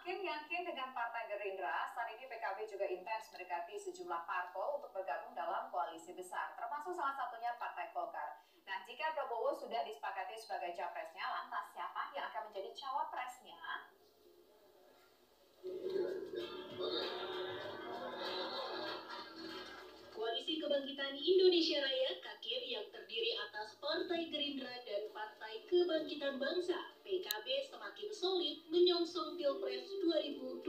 Semakin yakin dengan Partai Gerindra, saat ini PKB juga intens mendekati sejumlah parpol untuk bergabung dalam koalisi besar, termasuk salah satunya Partai Golkar. Nah, jika Prabowo sudah disepakati sebagai capresnya, lantas siapa yang akan menjadi cawapresnya? Koalisi Kebangkitan Indonesia Raya (KKIR) yang terdiri atas Partai Gerindra dan Partai Kebangkitan Bangsa (PKB) semakin solid menyongsong Pilpres 2024.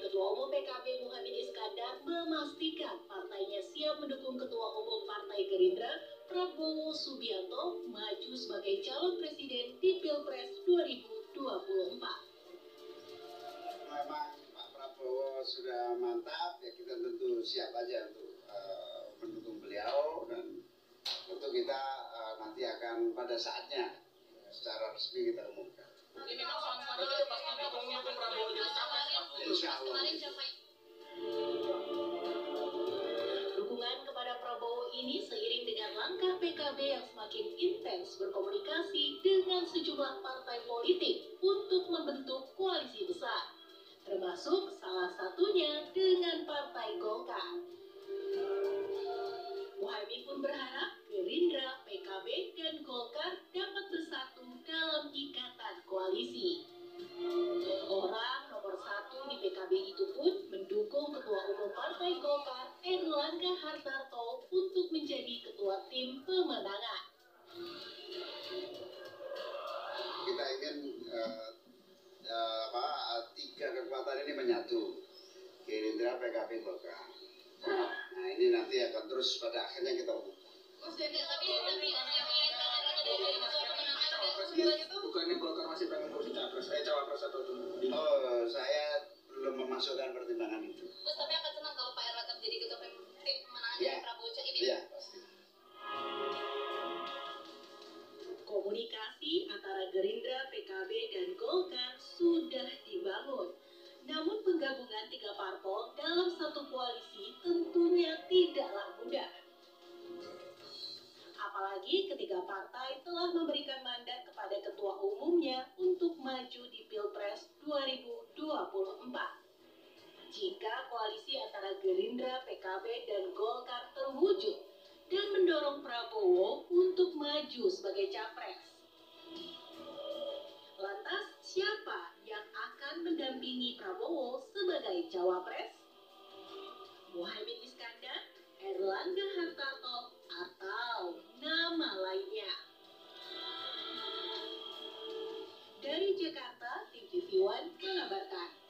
Ketua Umum PKB Muhaimin Iskandar memastikan partainya siap mendukung Ketua Umum Partai Gerindra Prabowo Subianto maju sebagai calon presiden di Pilpres 2024. Memang Pak Prabowo sudah mantap, ya kita tentu siap aja untuk mendukung beliau, dan tentu kita nanti akan pada saatnya secara resmi kita umumkan. Ini memang soal itu pasti dukung Prabowo jadi capres, Pak. Insya Allah. Dukungan kepada Prabowo ini seiring dengan langkah PKB yang semakin intens berkomunikasi dengan sejumlah partai politik untuk membentuk koalisi besar, termasuk salah satunya dengan Partai Golkar. Muhaimin pun berharap Gerindra, PKB, dan Golkar dapat bersatu dalam ikatan koalisi. Orang nomor satu di PKB itu pun mendukung Ketua Umum Partai Golkar Erlangga Hartarto untuk menjadi ketua tim pemenangan. Kita ingin tiga kekuatan ini menyatu, Gerindra, PKB, Golkar. Nah, ini nanti akan terus pada akhirnya kita umumkan. Bukannya Golkar masih pengen kursi capres, cawapres atau itu? Oh, saya belum memasukkan pertimbangan itu. Mas, tapi akan senang kalau Pak Erlangga menjadi ketua tim pemenangan Ya. Prabowo ini? Iya, pasti. Komunikasi antara Gerindra, PKB, dan Golkar sudah dibangun. Namun penggabungan tiga parpol dalam satu koalisi tentunya tidaklah mudah. Apalagi ketiga partai telah memberikan mandat kepada ketua umumnya untuk maju di Pilpres 2024. Jika koalisi antara Gerindra, PKB, dan Golkar terwujud dan mendorong Prabowo untuk maju sebagai capres, lantas siapa yang akan mendampingi Prabowo sebagai cawapres? Muhaimin Iskandar, Erlangga Hartarto, atau nama lainnya? Dari Jakarta, tim TV One mengabarkan.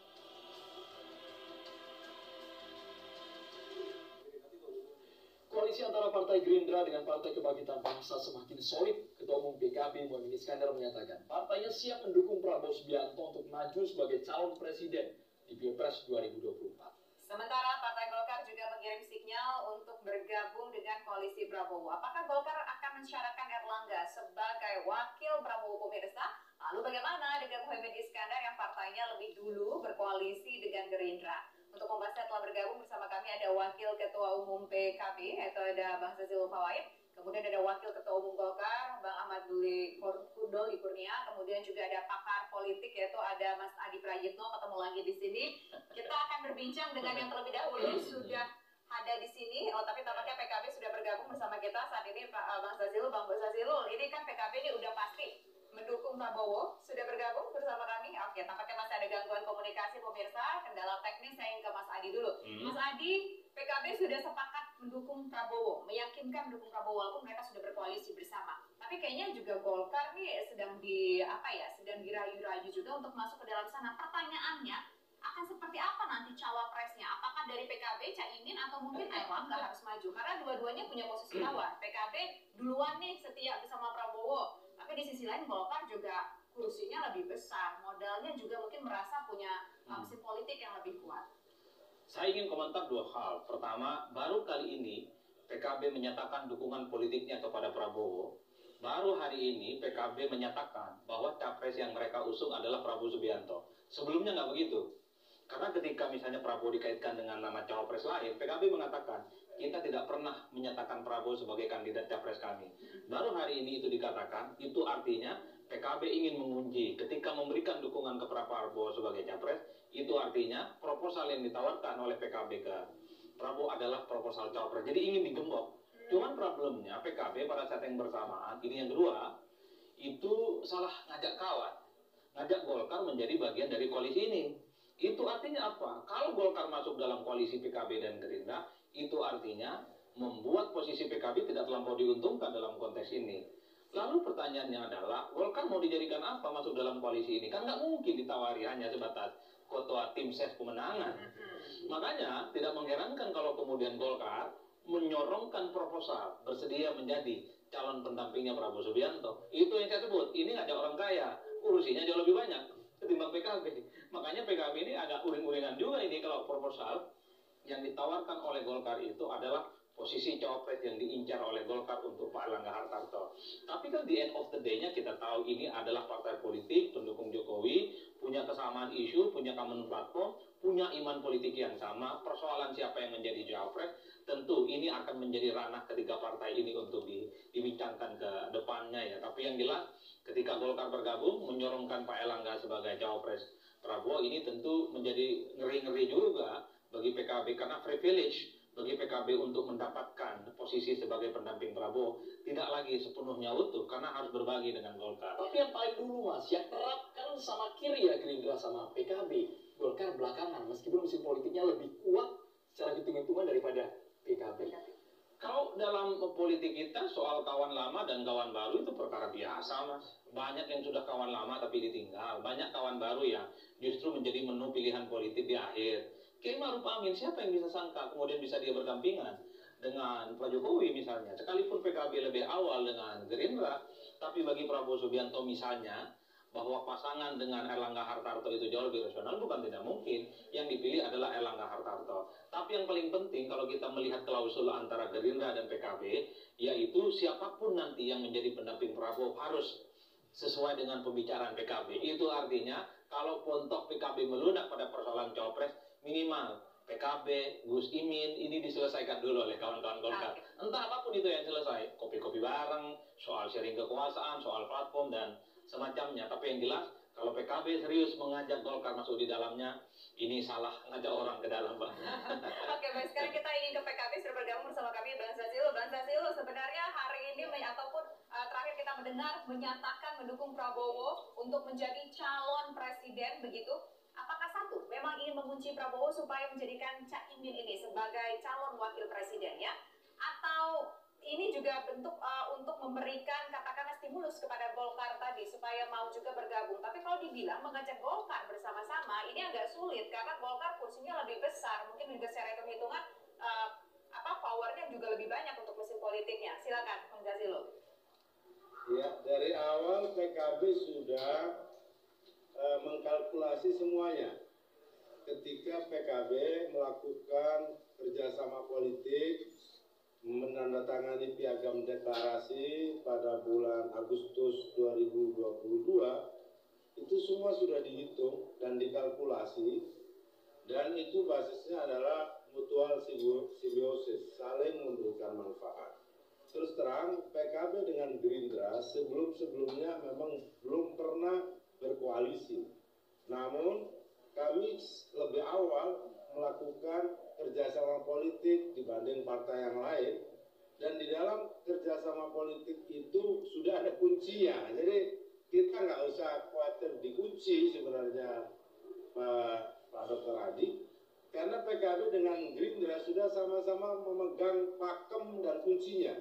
Koalisi antara Partai Gerindra dengan Partai Kebangkitan Bangsa semakin solid. Ketua Umum PKB Muhaimin Iskandar menyatakan partainya siap mendukung Prabowo Subianto untuk maju sebagai calon presiden di Pilpres 2024. Sementara Partai Golkar juga mengirim sinyal untuk bergabung dengan koalisi Prabowo. Apakah Golkar akan mensyaratkan Erlangga sebagai wakil Prabowo, pemirsa? Lalu bagaimana dengan Muhaimin Iskandar yang partainya lebih dulu berkoalisi dengan Gerindra? Untuk membahasnya telah bergabung bersama kami ada Wakil Ketua Umum PKB, yaitu ada Bang Zazilul Fawait. Kemudian ada Wakil Ketua Umum Golkar, Bang Ahmad Doli Kurnia. Kemudian juga ada pakar politik, yaitu ada Mas Adi Prayitno. Ketemu lagi di sini. Kita akan berbincang dengan yang terlebih dahulu sudah ada di sini. Oh, tapi tampaknya PKB sudah bergabung bersama kita saat ini, Bang Zazilul. Bang Zazilul, ini kan PKB ini udah pasti mendukung Prabowo, sudah bergabung bersama kami. Oke, tampaknya masih ada gangguan komunikasi pemirsa, kendala teknis. Saya ingin ke Mas Adi dulu. Mas Adi, PKB sudah sepakat mendukung Prabowo, meyakinkan mendukung Prabowo walaupun mereka sudah berkoalisi bersama. Tapi kayaknya juga Golkar nih sedang dirayu-rayu juga untuk masuk ke dalam sana. Pertanyaannya, akan seperti apa nanti cawapresnya? Apakah dari PKB Caimin atau mungkin Erlangga harus maju? Karena dua-duanya punya posisi tawar. PKB duluan nih setia bersama Prabowo. Tapi di sisi lain Golkar juga kursinya lebih besar, modalnya juga mungkin merasa punya mesin politik yang lebih kuat. Saya ingin komentar dua hal. Pertama, baru kali ini PKB menyatakan dukungan politiknya kepada Prabowo. Baru hari ini PKB menyatakan bahwa capres yang mereka usung adalah Prabowo Subianto. Sebelumnya nggak begitu. Karena ketika misalnya Prabowo dikaitkan dengan nama cawapres lain, PKB mengatakan kita tidak pernah menyatakan Prabowo sebagai kandidat capres kami. Baru hari ini itu dikatakan, itu artinya PKB ingin menguji ketika memberikan dukungan dukungan ke Prabowo sebagai capres, itu artinya proposal yang ditawarkan oleh PKB ke Prabowo adalah proposal capres. Jadi ingin digembok. Cuman problemnya PKB pada saat yang bersamaan, ini yang kedua, itu salah ngajak kawan. Ngajak Golkar menjadi bagian dari koalisi ini. Itu artinya apa? Kalau Golkar masuk dalam koalisi PKB dan Gerindra, itu artinya membuat posisi PKB tidak terlampau diuntungkan dalam konteks ini. Lalu pertanyaannya adalah, Golkar mau dijadikan apa masuk dalam koalisi ini? Kan nggak mungkin ditawari hanya sebatas ketua tim ses pemenangan. Makanya tidak mengherankan kalau kemudian Golkar menyorongkan proposal bersedia menjadi calon pendampingnya Prabowo Subianto. Itu yang saya sebut, ini ngajak orang kaya, kursinya jauh lebih banyak ketimbang PKB. Makanya PKB ini agak uring-uringan juga ini kalau proposal yang ditawarkan oleh Golkar itu adalah posisi cawapres yang diincar oleh Golkar untuk Pak Erlangga Hartarto. Tapi kan di end of the day-nya kita tahu ini adalah partai politik pendukung Jokowi, punya kesamaan isu, punya common platform, punya iman politik yang sama. Persoalan siapa yang menjadi cawapres, tentu ini akan menjadi ranah ketiga partai ini untuk dibincangkan ke depannya ya. Tapi yang jelas ketika Golkar bergabung menyorongkan Pak Erlangga sebagai cawapres Prabowo, ini tentu menjadi ngeri-ngeri juga bagi PKB karena privilege bagi PKB untuk mendapatkan posisi sebagai pendamping Prabowo tidak lagi sepenuhnya utuh karena harus berbagi dengan Golkar. Tapi yang paling dulu Mas, yang kerap kan sama kiri ya Gerindra sama PKB. Golkar belakangan, meskipun mesin politiknya lebih kuat secara hitung-hitungan daripada PKB. Kalau dalam politik kita soal kawan lama dan kawan baru itu perkara biasa Mas. Banyak yang sudah kawan lama tapi ditinggal. Banyak kawan baru yang justru menjadi menu pilihan politik di akhir. Kiai Ma'ruf Amin, siapa yang bisa sangka kemudian bisa dia berdampingan dengan Pak Jokowi misalnya. Sekalipun PKB lebih awal dengan Gerindra, tapi bagi Prabowo Subianto misalnya, bahwa pasangan dengan Erlangga Hartarto itu jauh lebih rasional, bukan tidak mungkin. Yang dipilih adalah Erlangga Hartarto. Tapi yang paling penting kalau kita melihat klausul antara Gerindra dan PKB, yaitu siapapun nanti yang menjadi pendamping Prabowo harus sesuai dengan pembicaraan PKB. Itu artinya kalau pontok PKB melunak pada persoalan cawapres, minimal PKB, Gus Imin ini diselesaikan dulu oleh kawan-kawan Golkar. Entah apapun itu yang selesai, kopi-kopi bareng, soal sharing kekuasaan, soal platform dan semacamnya. Tapi yang jelas kalau PKB serius mengajak Golkar masuk di dalamnya, ini salah ngajak orang ke dalam, Pak. Oke, baik. Sekarang kita ingin ke PKB, sudah bergabung bersama kami Bang Zazilo. Bang Zazilo, sebenarnya hari ini ataupun terakhir kita mendengar menyatakan mendukung Prabowo untuk menjadi calon presiden, begitu. Apakah satu, memang ingin mengunci Prabowo supaya menjadikan Cak Imin ini sebagai calon wakil presiden ya? Atau ini juga bentuk untuk memberikan katakanlah stimulus kepada Golkar tadi supaya mau juga bergabung. Tapi kalau dibilang mengajak Golkar bersama-sama ini agak sulit karena Golkar kursinya lebih besar, mungkin juga secara hitung-hitungan powernya juga lebih banyak untuk mesin politiknya. Silakan, Bang Zazilo. Ya, dari awal PKB sudah mengkalkulasi semuanya. Ketika PKB melakukan kerjasama politik, menandatangani piagam deklarasi pada bulan Agustus 2022, itu semua sudah dihitung dan dikalkulasi, dan itu basisnya adalah mutual simbiosis, saling memberikan manfaat. Terus terang, PKB dengan Gerindra sebelum-sebelumnya memang belum pernah berkoalisi. Namun kami lebih awal melakukan kerjasama politik dibanding partai yang lain, dan di dalam kerjasama politik itu sudah ada kuncinya. Jadi kita nggak usah khawatir dikunci sebenarnya Pak Dr. Hadi, karena PKB dengan Gerindra sudah sama-sama memegang pakem dan kuncinya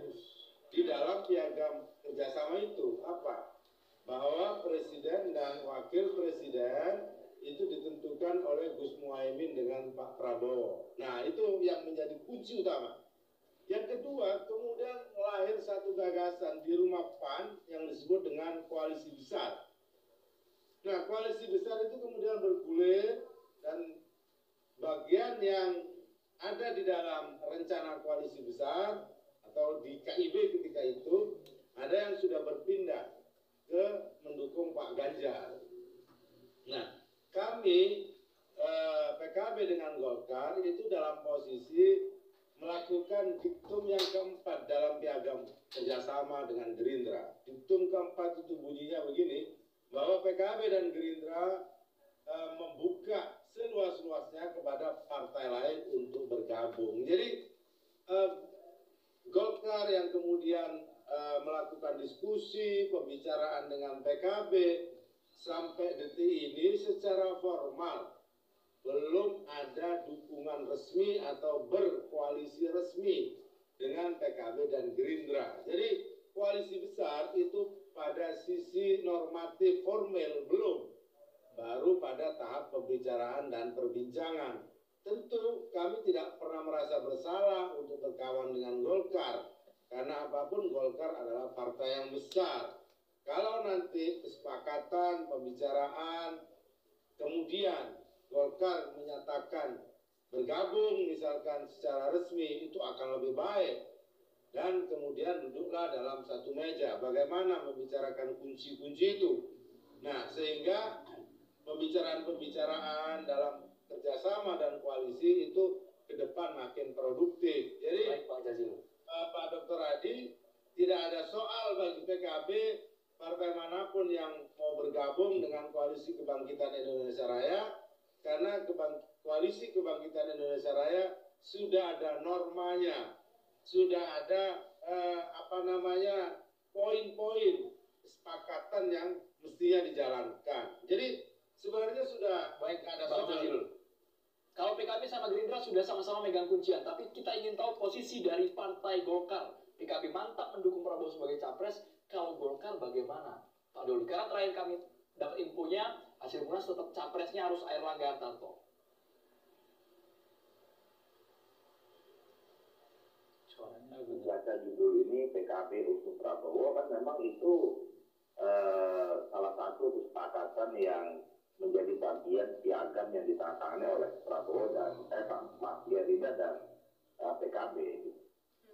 di dalam piagam kerjasama itu. Apa? Bahwa presiden dan wakil presiden itu ditentukan oleh Gus Muhaimin dengan Pak Prabowo. Nah, itu yang menjadi kunci utama. Yang kedua, kemudian lahir satu gagasan di rumah PAN yang disebut dengan koalisi besar. Nah, koalisi besar itu kemudian bergulir, dan bagian yang ada di dalam rencana koalisi besar atau di KIB ketika itu, ada yang sudah berpindah ke mendukung Pak Ganjar. Nah, kami PKB dengan Golkar itu dalam posisi melakukan diktum yang keempat dalam piagam kerjasama dengan Gerindra. Diktum keempat itu bunyinya begini, bahwa PKB dan Gerindra membuka seluas-luasnya kepada partai lain untuk bergabung. Jadi Golkar yang kemudian melakukan diskusi, pembicaraan dengan PKB sampai detik ini secara formal belum ada dukungan resmi atau berkoalisi resmi dengan PKB dan Gerindra. Jadi koalisi besar itu pada sisi normatif formal belum, baru pada tahap pembicaraan dan perbincangan. Tentu kami tidak pernah merasa bersalah untuk berkawan dengan Golkar, karena apapun Golkar adalah partai yang besar. Kalau nanti kesepakatan, pembicaraan, kemudian Golkar menyatakan bergabung misalkan secara resmi, itu akan lebih baik. Dan kemudian duduklah dalam satu meja, bagaimana membicarakan kunci-kunci itu. Nah, sehingga pembicaraan-pembicaraan dalam kerjasama dan koalisi itu ke depan makin produktif. Jadi baik, Pak Dr. Adi, tidak ada soal bagi PKB, partai manapun yang mau bergabung dengan Koalisi Kebangkitan Indonesia Raya, karena Koalisi Kebangkitan Indonesia Raya sudah ada normanya, sudah ada poin-poin kesepakatan yang mestinya dijalankan. Jadi sebenarnya sudah baik, ada soal. Kalau PKB sama Gerindra sudah sama-sama megang kuncian, tapi kita ingin tahu posisi dari Partai Golkar. PKB mantap mendukung Prabowo sebagai capres, kalau Golkar bagaimana, Pak Doli? Karena terakhir kami dapat infonya, hasil munas tetap capresnya harus Airlangga Hartarto. Baca judul ini PKB usung Prabowo, kan memang itu salah satu kesepakatan yang menjadi bagian piagam yang ditandatangani oleh Prabowo dan Mas Gerindra dan PKB.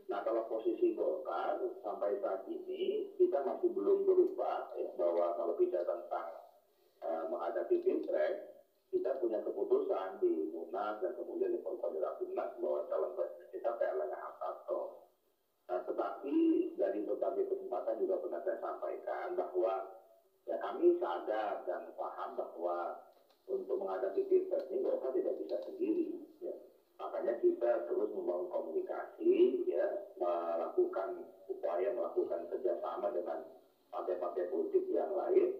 Nah, kalau posisi Golkar sampai saat ini kita masih belum berubah, ya, bahwa kalau bicara tentang menghadapi Pilpres, kita punya keputusan di Munas dan kemudian di Porkodir Rapimnas bahwa calon presiden kita Pak Erlangga Hartarto. Nah, tetapi dari berbagai kesempatan juga pernah saya sampaikan bahwa ya kami sadar dan paham bahwa untuk menghadapi Pilpres ini Golkar tidak bisa sendiri. Ya. Makanya kita terus membangun komunikasi, ya, melakukan kerjasama dengan partai-partai politik yang lain.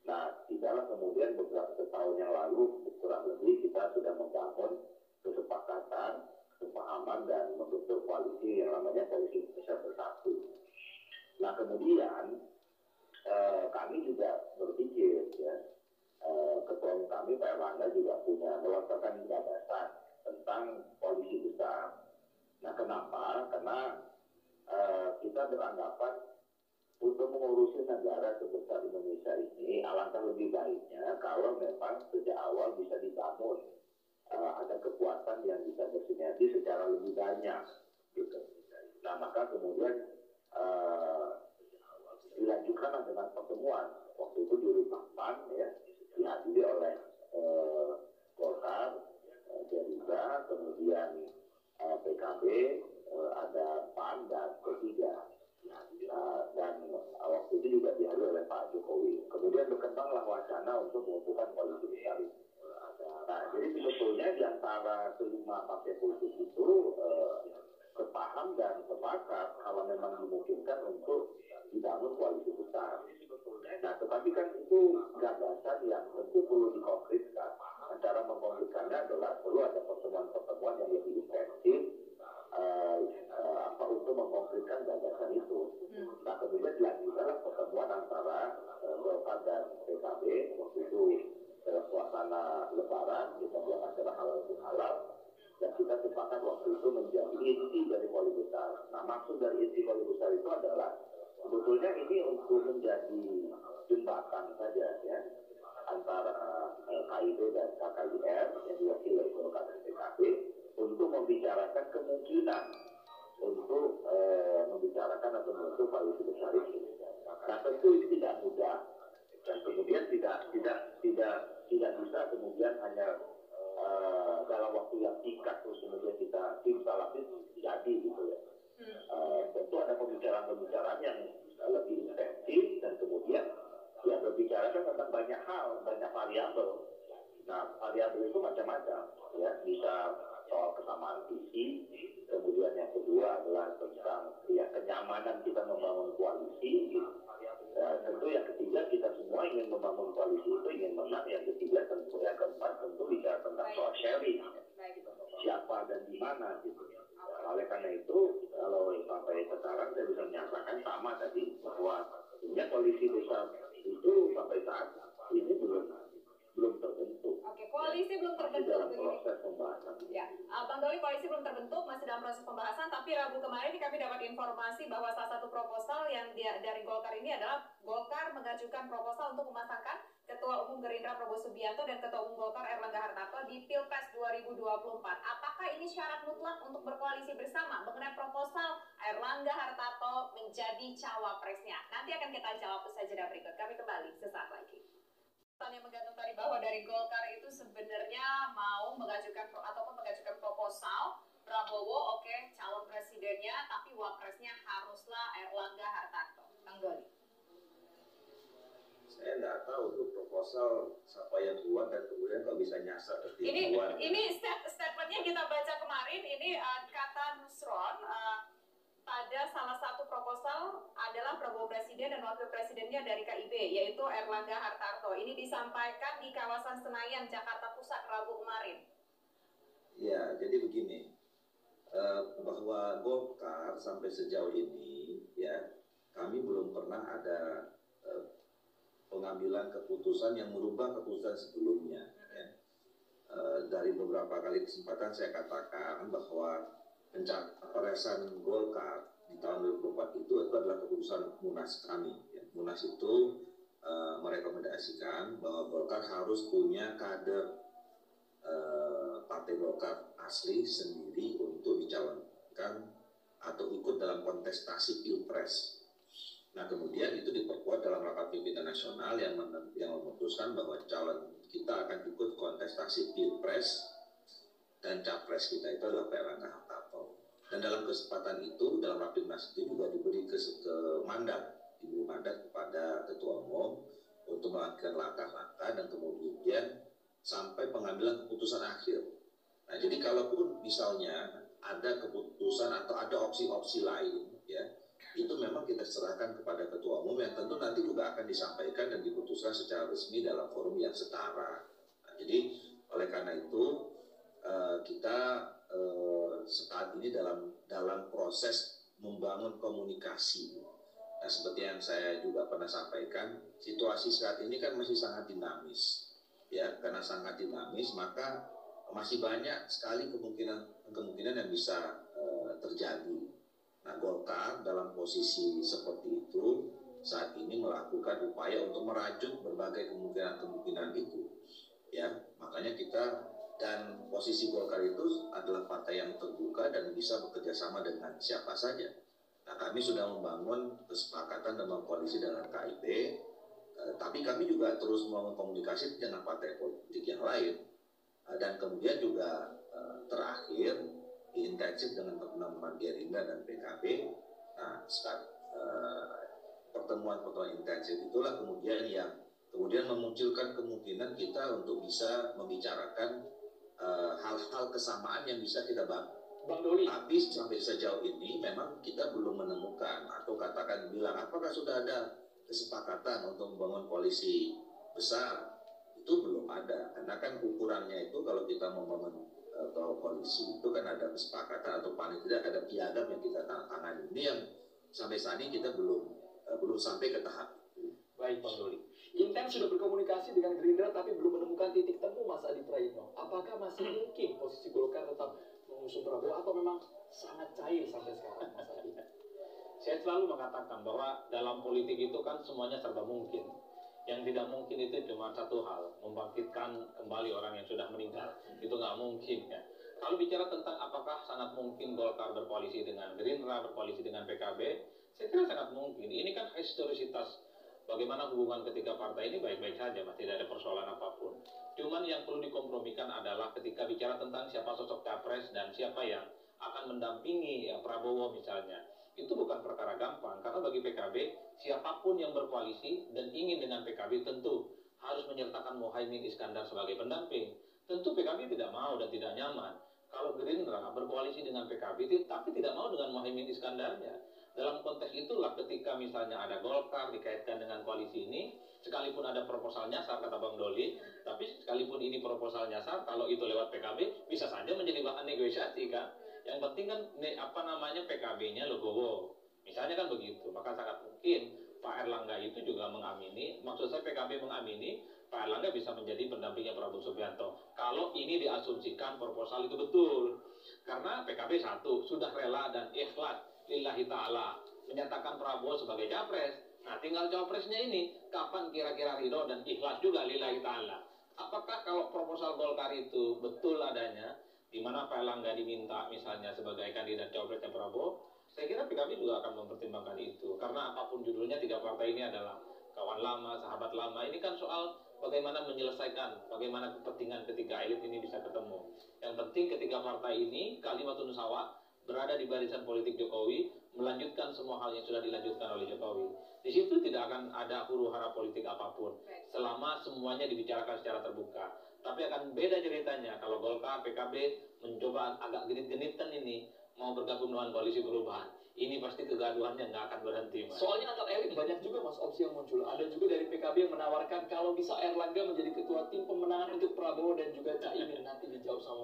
Nah, tidaklah kemudian beberapa tahun yang lalu kurang lebih kita sudah membangun kesepakatan, kesepahaman dan membentuk koalisi yang namanya Koalisi Indonesia Bersatu. Nah, kemudian kami juga berpikir, ya, ketua umum kami Pak Erlangga juga punya melontarkan gagasan tentang koalisi besar. Nah, kenapa? Karena kita beranggapan untuk mengurusi negara sebesar Indonesia ini alangkah lebih baiknya kalau memang sejak awal bisa dibangun ada kekuatan yang bisa bersinergi secara lebih banyak, gitu. Nah, maka kemudian dilanjutkan dengan pertemuan waktu itu di Rumah PAN, ya, dihadiri oleh Golkar, Gerindra, kemudian PKB, ada PAN dan P3. Dan waktu itu juga dihadiri oleh Pak Jokowi. Kemudian berkembanglah wacana untuk mengumpulkan koalisi besar itu. Nah, jadi sebetulnya di antara kelima partai politik itu sepaham dan sepakat kalau memang dimungkinkan untuk dibangun koalisi besar. Nah, tetapi kan itu gagasan yang tentu perlu dikonkretkan. Cara mengkonkretkannya adalah perlu ada pertemuan-pertemuan yang lebih intensif untuk mengkonkretkan gagasan itu. Nah, kemudian dilanjutkanlah pertemuan antara Golkar dan PKB waktu itu dalam suasana Lebaran, kita buat acara halal bihalal, dan kita sepakat waktu itu menjadi inti dari koalisi besar. Nah, maksud dari inti koalisi besar itu adalah sebetulnya ini untuk menjadi jembatan saja, ya, antara KID dan KKIR yang diwakili oleh Golkar dan PKB untuk membicarakan kemungkinan untuk membicarakan atau membentuk koalisi besar ini. Nah, tentu ini tidak mudah dan kemudian tidak bisa kemudian hanya dalam waktu yang singkat terus kemudian kita simsalabim jadi, gitu, ya. Tentu ada pembicaraan yang lebih intensif dan kemudian ya berbicara kan tentang banyak hal, banyak variabel. Nah, variabel itu macam-macam, ya, bisa soal kesamaan visi, kemudian yang kedua adalah tentang ya kenyamanan kita membangun koalisi, gitu. Tentu yang ketiga kita semua ingin membangun koalisi itu ingin menang, yang ketiga tentu yang keempat tentu bicara tentang soal sharing, siapa dan di mana, gitu. Oleh karena itu, kalau sampai sekarang saya bisa menyatakan sama tadi bahwa koalisi besar itu sampai saat ini belum terbentuk. Oke, koalisi belum terbentuk dalam begini. proses pembahasan. Ya, Bang Doli, koalisi belum terbentuk, masih dalam proses pembahasan. Tapi Rabu kemarin kami dapat informasi bahwa salah satu proposal yang dari Golkar ini adalah Golkar mengajukan proposal untuk memasangkan Ketua Umum Gerindra Prabowo Subianto dan Ketua Umum Golkar Erlangga Hartarto di Pilpres 2024. Apakah ini syarat mutlak untuk berkoalisi bersama mengenai proposal Erlangga Hartarto menjadi cawapresnya? Nanti akan kita jawab usai jeda berikut. Kami kembali sesaat lagi. Yang menggantung tadi bahwa dari Golkar itu sebenarnya mau mengajukan proposal Prabowo, oke, calon presidennya, tapi wapresnya haruslah Erlangga Hartarto. Kang Doli. Saya nggak tahu tuh proposal siapa yang buat dan kemudian kok bisa nyasar ke tiap Ini statementnya kita baca kemarin. Ini kata Nusron. Pada salah satu proposal adalah Prabowo Presiden dan Wakil Presidennya dari KIB, yaitu Erlangga Hartarto. Ini disampaikan di kawasan Senayan, Jakarta Pusat, Rabu kemarin. Ya, jadi begini, bahwa Golkar sampai sejauh ini, ya, kami belum pernah ada pengambilan keputusan yang merubah keputusan sebelumnya. Ya. Dari beberapa kali kesempatan saya katakan bahwa pencapresan Golkar di tahun 2024 itu adalah keputusan Munas kami. Ya. Munas itu merekomendasikan bahwa Golkar harus punya kader Partai Golkar asli sendiri untuk dicalonkan atau ikut dalam kontestasi Pilpres. Nah, kemudian itu diperkuat dalam rapat pimpinan nasional yang memutuskan bahwa calon kita akan ikut kontestasi Pilpres dan capres kita itu adalah Pak Erlangga Hartarto. Dan dalam kesempatan itu, dalam rapimnas itu juga diberi mandat kepada Ketua Umum untuk melakukan langkah-langkah dan kemudian sampai pengambilan keputusan akhir. Nah, jadi kalaupun misalnya ada keputusan atau ada opsi-opsi lain, ya, itu memang kita serahkan kepada Ketua Umum yang tentu nanti juga akan disampaikan dan diputuskan secara resmi dalam forum yang setara. Nah, jadi oleh karena itu kita saat ini dalam proses membangun komunikasi. Nah, seperti yang saya juga pernah sampaikan, situasi saat ini kan masih sangat dinamis, ya. Karena sangat dinamis, maka masih banyak sekali kemungkinan yang bisa terjadi. Nah, Golkar dalam posisi seperti itu saat ini melakukan upaya untuk merajut berbagai kemungkinan itu, ya. Makanya kita dan posisi Golkar itu adalah partai yang terbuka dan bisa bekerja sama dengan siapa saja. Nah, kami sudah membangun kesepakatan dan berkoalisi dengan KIB, tapi kami juga terus membangun komunikasi dengan partai politik yang lain. Dan kemudian juga terakhir intensif dengan teman-teman Gerindra dan PKB. Nah, pertemuan-pertemuan intensif itulah kemudian yang memunculkan kemungkinan kita untuk bisa membicarakan hal-hal kesamaan yang bisa kita bangun. Bang Doli. Tapi sampai sejauh ini memang kita belum menemukan atau bilang apakah sudah ada kesepakatan untuk membangun koalisi besar. Itu belum ada, karena kan ukurannya itu kalau kita membangun koalisi itu kan ada kesepakatan atau paling tidak ada piagam yang kita tangani. Ini yang sampai saat ini kita belum sampai ke tahap itu. Baik, Bang Doli. Intens sudah berkomunikasi dengan Gerindra tapi belum menemukan titik temu Mas Adi Praitno. Apakah masih mungkin posisi Golkar tetap mengusung Prabowo atau memang sangat cair sampai sekarang, Mas Adi? Saya selalu mengatakan bahwa dalam politik itu kan semuanya serba mungkin. Yang tidak mungkin itu cuma satu hal, membangkitkan kembali orang yang sudah meninggal. Itu nggak mungkin, ya. Kalau bicara tentang apakah sangat mungkin Golkar berkoalisi dengan Gerindra, berkoalisi dengan PKB, saya kira sangat mungkin. Ini kan historisitas bagaimana hubungan ketiga partai ini baik-baik saja, Mas, tidak ada persoalan apapun. Cuman yang perlu dikompromikan adalah ketika bicara tentang siapa sosok capres dan siapa yang akan mendampingi Prabowo misalnya. Itu bukan perkara gampang, karena bagi PKB, siapapun yang berkoalisi dan ingin dengan PKB tentu harus menyertakan Muhaimin Iskandar sebagai pendamping. Tentu PKB tidak mau dan tidak nyaman kalau Gerindra berkoalisi dengan PKB tapi tidak mau dengan Muhaimin Iskandarnya. Dalam konteks itulah ketika misalnya ada Golkar dikaitkan dengan koalisi ini, sekalipun ada proposal nyasar kata Bang Doli, tapi sekalipun ini proposal nyasar, kalau itu lewat PKB bisa saja menjadi bahan negosiasi kan. Yang penting kan PKB-nya legowo. Misalnya kan begitu, maka sangat mungkin Pak Erlangga itu juga mengamini, maksud saya PKB mengamini Pak Erlangga bisa menjadi pendampingnya Prabowo Subianto. Kalau ini diasumsikan proposal itu betul. Karena PKB satu, sudah rela dan ikhlas lillahi ta'ala menyatakan Prabowo sebagai capres. Nah tinggal capresnya ini, kapan kira-kira ridho dan ikhlas juga lillahi ta'ala. Apakah kalau proposal Golkar itu betul adanya, di mana Pak Erlangga diminta misalnya sebagai kandidat capresnya Prabowo, saya kira PKB juga akan mempertimbangkan itu. Karena apapun judulnya, tiga partai ini adalah kawan lama, sahabat lama. Ini kan soal bagaimana menyelesaikan, bagaimana kepentingan ketiga elit ini bisa ketemu. Yang penting ketiga partai ini, kalimatun sawa, berada di barisan politik Jokowi, melanjutkan semua hal yang sudah dilanjutkan oleh Jokowi. Di situ tidak akan ada huru-hara politik apapun, selama semuanya dibicarakan secara terbuka. Tapi akan beda ceritanya kalau Golkar, PKB mencoba agak genit-genitan ini, mau bergabung dengan koalisi perubahan. Ini pasti kegaduhannya nggak akan berhenti, Mas. Soalnya antar elit banyak juga Mas opsi yang muncul. Ada juga dari PKB yang menawarkan kalau bisa Erlangga menjadi ketua tim pemenangan untuk Prabowo dan juga Caimin nanti dijawab sama